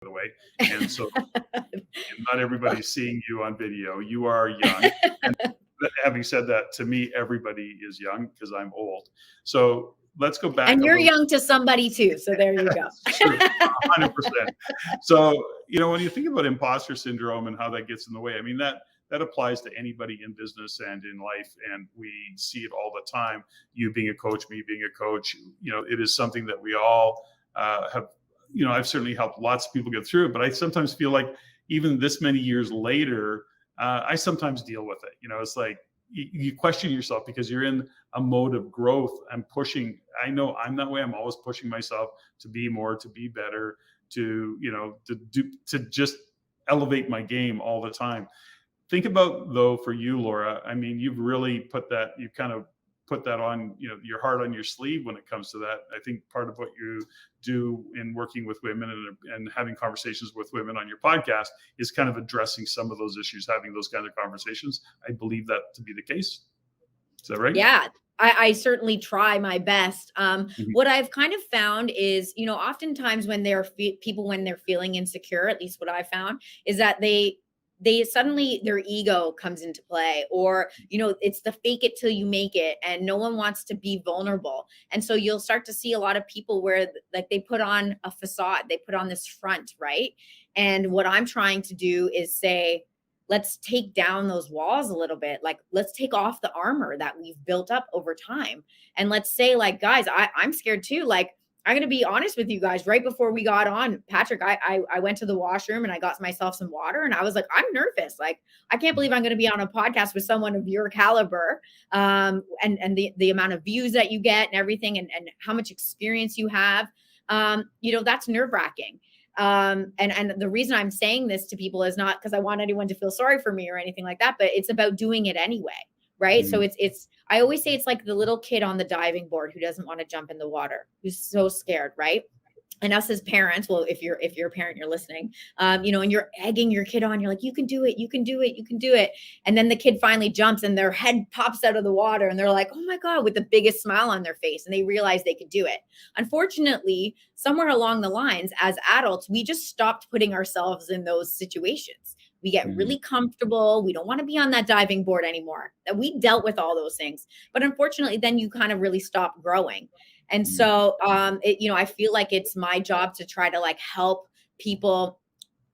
the way. And so not everybody's seeing you on video. You are young. And having said that, to me, everybody is young because I'm old. So let's go back and a you're little. young to somebody too. So there you go. That's true, 100%. So, when you think about imposter syndrome and how that gets in the way, I mean, that applies to anybody in business and in life. And we see it all the time. You being a coach, me being a coach, it is something that we all have, I've certainly helped lots of people get through it, but I sometimes feel like even this many years later, I sometimes deal with it. It's like you question yourself because you're in a mode of growth. I'm pushing. I know I'm that way. I'm always pushing myself to be more, to be better, to just elevate my game all the time. Think about, though, for you, Laura, I mean, you've really you kind of put that on, your heart on your sleeve when it comes to that. I think part of what you do in working with women and having conversations with women on your podcast is kind of addressing some of those issues, having those kinds of conversations. I believe that to be the case. Is that right? Yeah, I certainly try my best. What I've kind of found is, oftentimes when people, when they're feeling insecure, at least what I found is that they suddenly their ego comes into play, or it's the fake it till you make it, and no one wants to be vulnerable. And so you'll start to see a lot of people where like they put on a facade, they put on this front, right? And what I'm trying to do is say, let's take down those walls a little bit. Like, let's take off the armor that we've built up over time, and let's say, like, guys, I'm scared too. Like, I'm going to be honest with you guys. Right before we got on, Patrick, I went to the washroom and I got myself some water, and I was like, I'm nervous. Like, I can't believe I'm going to be on a podcast with someone of your caliber, and the amount of views that you get and everything, and how much experience you have. That's nerve wracking. And the reason I'm saying this to people is not because I want anyone to feel sorry for me or anything like that, but it's about doing it anyway. Right. So I always say it's like the little kid on the diving board who doesn't want to jump in the water, who's so scared. Right. And us as parents, well, if you're a parent, you're listening, and you're egging your kid on, you're like, you can do it, you can do it, you can do it. And then the kid finally jumps and their head pops out of the water and they're like, oh my God, with the biggest smile on their face. And they realize they could do it. Unfortunately, somewhere along the lines, as adults, we just stopped putting ourselves in those situations. We get really comfortable. We don't want to be on that diving board anymore. That we dealt with all those things. But unfortunately, then you kind of really stop growing. And so, I feel like it's my job to try to like help people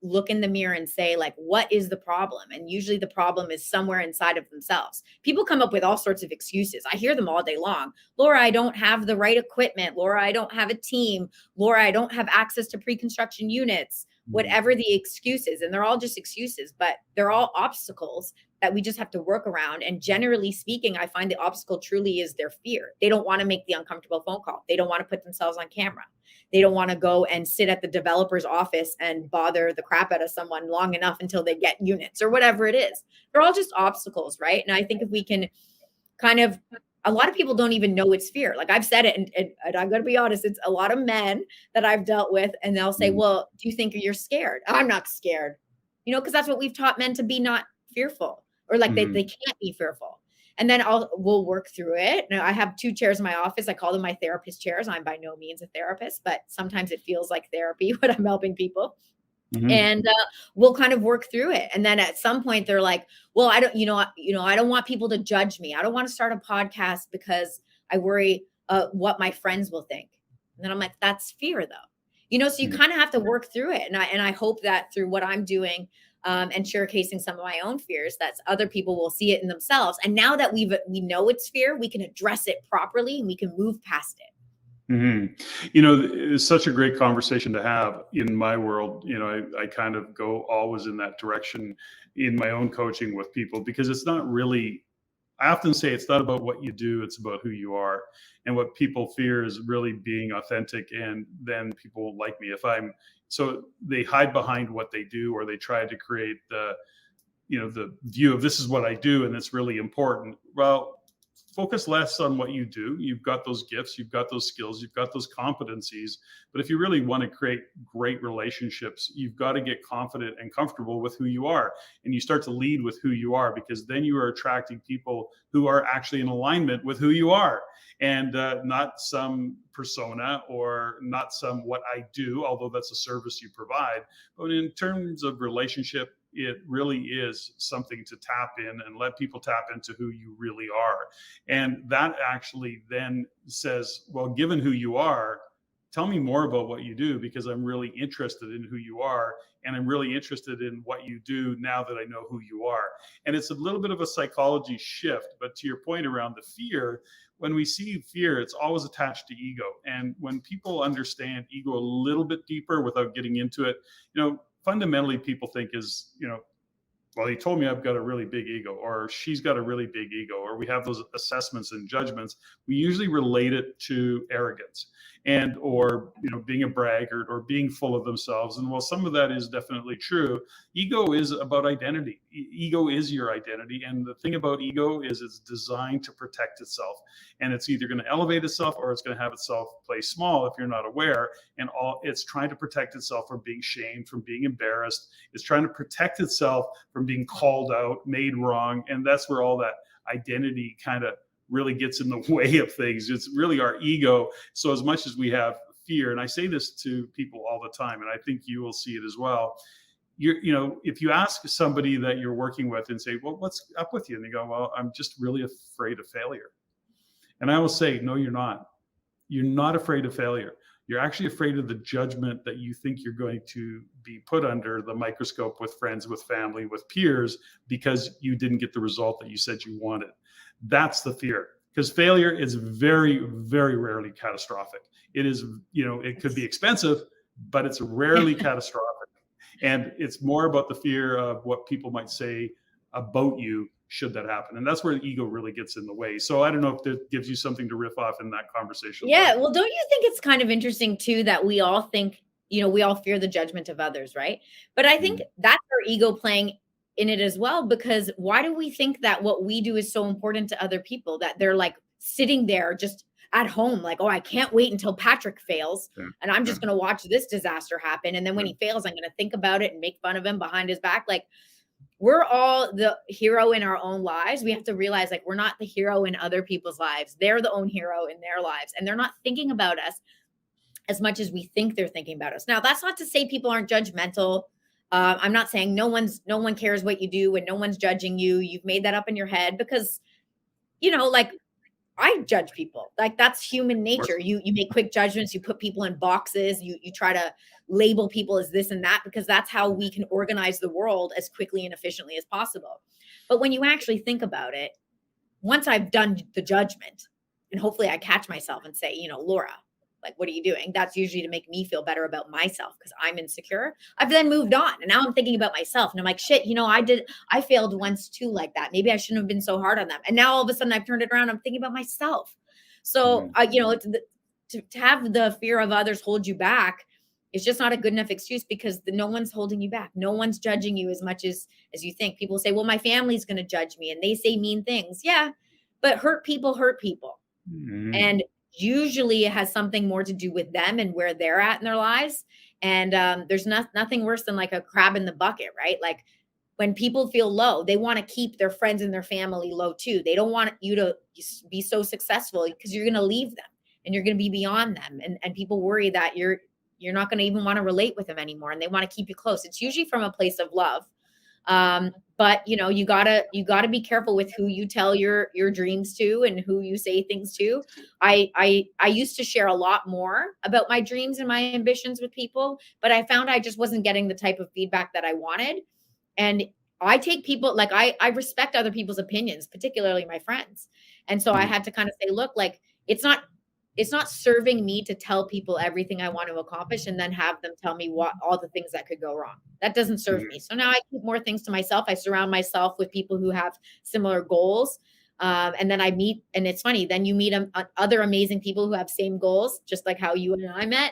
look in the mirror and say, like, what is the problem? And usually the problem is somewhere inside of themselves. People come up with all sorts of excuses. I hear them all day long. Laura, I don't have the right equipment. Laura, I don't have a team. Laura, I don't have access to pre-construction units. Whatever the excuses, and they're all just excuses, but they're all obstacles that we just have to work around. And generally speaking, I find the obstacle truly is their fear. They don't want to make the uncomfortable phone call. They don't want to put themselves on camera. They don't want to go and sit at the developer's office and bother the crap out of someone long enough until they get units or whatever it is. They're all just obstacles, right? And I think if we can kind of, a lot of people don't even know it's fear. Like I've said it, and I'm going to be honest, it's a lot of men that I've dealt with, and they'll say, well, do you think you're scared? I'm not scared, because that's what we've taught men to be, not fearful, or like they can't be fearful. And then we'll work through it. Now, I have 2 chairs in my office. I call them my therapist chairs. I'm by no means a therapist, but sometimes it feels like therapy when I'm helping people. And we'll kind of work through it. And then at some point they're like, well, I don't want people to judge me. I don't want to start a podcast because I worry what my friends will think. And then I'm like, that's fear though, so you kind of have to work through it. And I hope that through what I'm doing and showcasing some of my own fears, that other people will see it in themselves. And now that we know it's fear, we can address it properly and we can move past it. It's such a great conversation to have in my world. I kind of go always in that direction in my own coaching with people, because it's not really, I often say it's not about what you do, it's about who you are. And what people fear is really being authentic. And then people won't like me so they hide behind what they do, or they try to create the view of this is what I do and it's really important. Well, focus less on what you do. You've got those gifts, you've got those skills, you've got those competencies. But if you really want to create great relationships, you've got to get confident and comfortable with who you are. And you start to lead with who you are, because then you are attracting people who are actually in alignment with who you are, and not some persona or not some what I do, although that's a service you provide. But in terms of relationship, it really is something to tap in and let people tap into who you really are. And that actually then says, well, given who you are, tell me more about what you do, because I'm really interested in who you are, and I'm really interested in what you do now that I know who you are. And it's a little bit of a psychology shift, but to your point around the fear, when we see fear, it's always attached to ego. And when people understand ego a little bit deeper without getting into it, fundamentally people think is, well, he told me I've got a really big ego, or she's got a really big ego, or we have those assessments and judgments. We usually relate it to arrogance and, or, being a braggart or being full of themselves. And while some of that is definitely true, ego is about identity. Ego is your identity. And the thing about ego is it's designed to protect itself. And it's either going to elevate itself or it's going to have itself play small if you're not aware. And it's trying to protect itself from being shamed, from being embarrassed. It's trying to protect itself from being called out, made wrong. And that's where all that identity kind of really gets in the way of things. It's really our ego. So as much as we have fear, and I say this to people all the time, and I think you will see it as well. If you ask somebody that you're working with and say, well, what's up with you? And they go, well, I'm just really afraid of failure. And I will say, no, you're not. You're not afraid of failure. You're actually afraid of the judgment that you think you're going to be put under the microscope with friends, with family, with peers, because you didn't get the result that you said you wanted. That's the fear, because failure is very, very rarely catastrophic. It is, it could be expensive, but it's rarely catastrophic. And it's more about the fear of what people might say about you should that happen. And that's where the ego really gets in the way. So I don't know if that gives you something to riff off in that conversation. Yeah. Well, don't you think it's kind of interesting too, that we all think, we all fear the judgment of others, right? But I think that's our ego playing in it as well, because why do we think that what we do is so important to other people, that they're like sitting there just at home, like, oh, I can't wait until Patrick fails and I'm just going to watch this disaster happen. And then when he fails, I'm going to think about it and make fun of him behind his back. Like, we're all the hero in our own lives. We have to realize, like, we're not the hero in other people's lives. They're the own hero in their lives. And they're not thinking about us as much as we think they're thinking about us. Now, that's not to say people aren't judgmental. I'm not saying no one cares what you do and no one's judging you. You've made that up in your head because, like, I judge people. Like, that's human nature. You make quick judgments. You put people in boxes. You try to label people as this and that, because that's how we can organize the world as quickly and efficiently as possible. But when you actually think about it, once I've done the judgment, and hopefully I catch myself and say, Laura, like, what are you doing? That's usually to make me feel better about myself because I'm insecure. I've then moved on, and now I'm thinking about myself, and I'm like, shit, I failed once too, like that. Maybe I shouldn't have been so hard on them. And now all of a sudden I've turned it around. I'm thinking about myself. So, to have the fear of others hold you back is just not a good enough excuse, because no one's holding you back. No one's judging you as much as you think. People say, well, my family's going to judge me and they say mean things. Yeah, but hurt people hurt people. And usually it has something more to do with them and where they're at in their lives. And there's nothing worse than like a crab in the bucket, right? Like, when people feel low, they want to keep their friends and their family low too. They don't want you to be so successful, because you're going to leave them and you're going to be beyond them. And people worry that you're not going to even want to relate with them anymore, and they want to keep you close. It's usually from a place of love. But you gotta be careful with who you tell your dreams to and who you say things to. I used to share a lot more about my dreams and my ambitions with people, but I found I just wasn't getting the type of feedback that I wanted. And I take people, like, I respect other people's opinions, particularly my friends. And so I had to kind of say, look, like, it's not serving me to tell people everything I want to accomplish and then have them tell me what all the things that could go wrong. That doesn't serve me. So now I keep more things to myself. I surround myself with people who have similar goals. And then and it's funny, then you meet other amazing people who have same goals, just like how you and I met.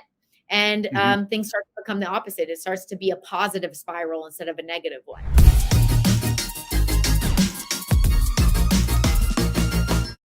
And things start to become the opposite. It starts to be a positive spiral instead of a negative one.